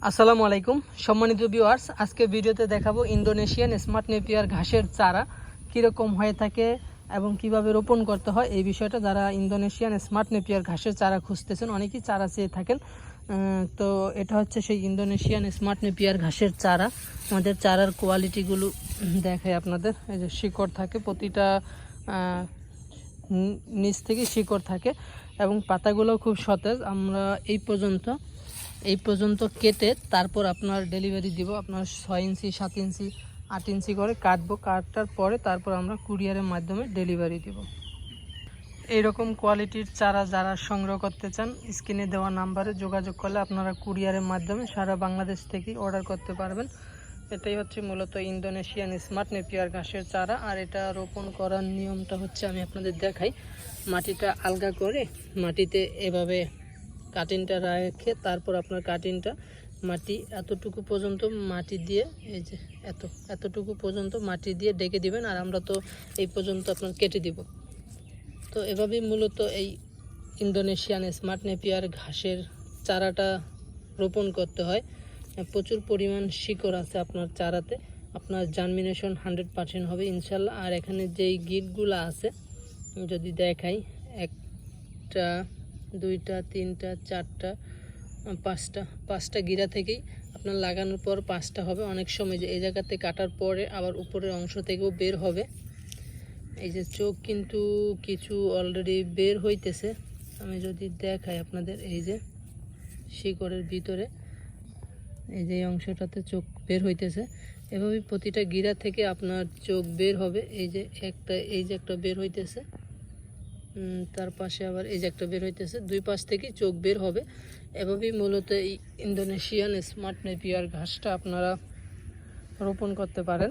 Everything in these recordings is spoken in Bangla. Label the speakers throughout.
Speaker 1: আসসালামু আলাইকুম সম্মানিত ভিউয়ার্স, আজকে ভিডিওতে দেখাবো ইন্দোনেশিয়ান স্মার্ট নেপিয়ার ঘাসের চারা কীরকম হয়ে থাকে এবং কিভাবে রোপণ করতে হয়। এই বিষয়টা যারা ইন্দোনেশিয়ান স্মার্ট নেপিয়ার ঘাসের চারা খুঁজতেছেন, অনেকেই চারা চেয়ে থাকেন। তো এটা হচ্ছে সেই ইন্দোনেশিয়ান স্মার্ট নেপিয়ার ঘাসের চারা। আমাদের চারার কোয়ালিটিগুলো দেখাই আপনাদের। এই যে শিকড় থাকে, প্রতিটা নিচ থেকে শিকড় থাকে এবং পাতাগুলো খুব সতেজ। আমরা এই পর্যন্ত কেটে তারপর আপনার ডেলিভারি দিব। আপনার 6 ইঞ্চি 7 ইঞ্চি 8 ইঞ্চি করে কাটার পরে তারপর আমরা কুরিয়ারের মাধ্যমে ডেলিভারি দিব। এইরকম কোয়ালিটির চারা যারা সংগ্রহ করতে চান, স্ক্রিনে দেওয়া নাম্বারে যোগাযোগ করলে আপনারা কুরিয়ারের মাধ্যমে সারা বাংলাদেশ থেকে অর্ডার করতে পারবেন। এটাই হচ্ছে মূলত ইন্দোনেশিয়ান স্মার্ট নেপিয়ার ঘাসের চারা। আর এটা রোপণ করার নিয়মটা হচ্ছে, আমি আপনাদের দেখাই। মাটিটা আলগা করে মাটিতে এভাবে কাটিংটা রেখে তারপর আপনার কাটিংটা মাটি এতটুকু পর্যন্ত মাটি দিয়ে, এই যে এতটুকু পর্যন্ত মাটি দিয়ে ডেকে দিবেন। আর আমরা তো এই পর্যন্ত আপনার কেটে দিব। তো এভাবেই মূলত এই ইন্দোনেশিয়ান স্মার্ট নেপিয়ার ঘাসের চারাটা রোপণ করতে হয়। প্রচুর পরিমাণ শিকড় আছে আপনার চারাতে, আপনার জার্মিনেশন 100% হবে ইনশাল্লাহ। আর এখানে যেই গিটগুলো আছে যদি দেখাই, 1টা 2টা 3টা 4টা 5টা গিরা থেকেই আপনার লাগানোর পর 5টা হবে। অনেক সময় যে এই জায়গাতে কাটার পরে আবার উপরের অংশ থেকেও বের হবে। এই যে চোখ কিন্তু কিছু অলরেডি বের হইতেছে। আমি যদি দেখাই আপনাদের, এই যে শিকড়ের ভিতরে এই যে অংশটাতে চোখ বের হইতেছে। এভাবে প্রতিটা গিরা থেকে আপনার চোখ বের হবে। এই যে একটা বের হইতেছে, তার পাশে আবার এই যে একটা বের হইতেছে। দুই পাশ থেকে চোখ বের হবে। এভাবেই মূলত এই ইন্দোনেশিয়ান স্মার্ট নেপিয়ার ঘাসটা আপনারা রোপণ করতে পারেন।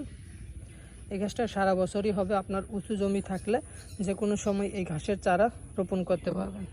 Speaker 1: এই ঘাসটা সারা বছরই হবে। আপনার উঁচু জমি থাকলে যে কোনো সময় এই ঘাসের চারা রোপণ করতে পারবেন।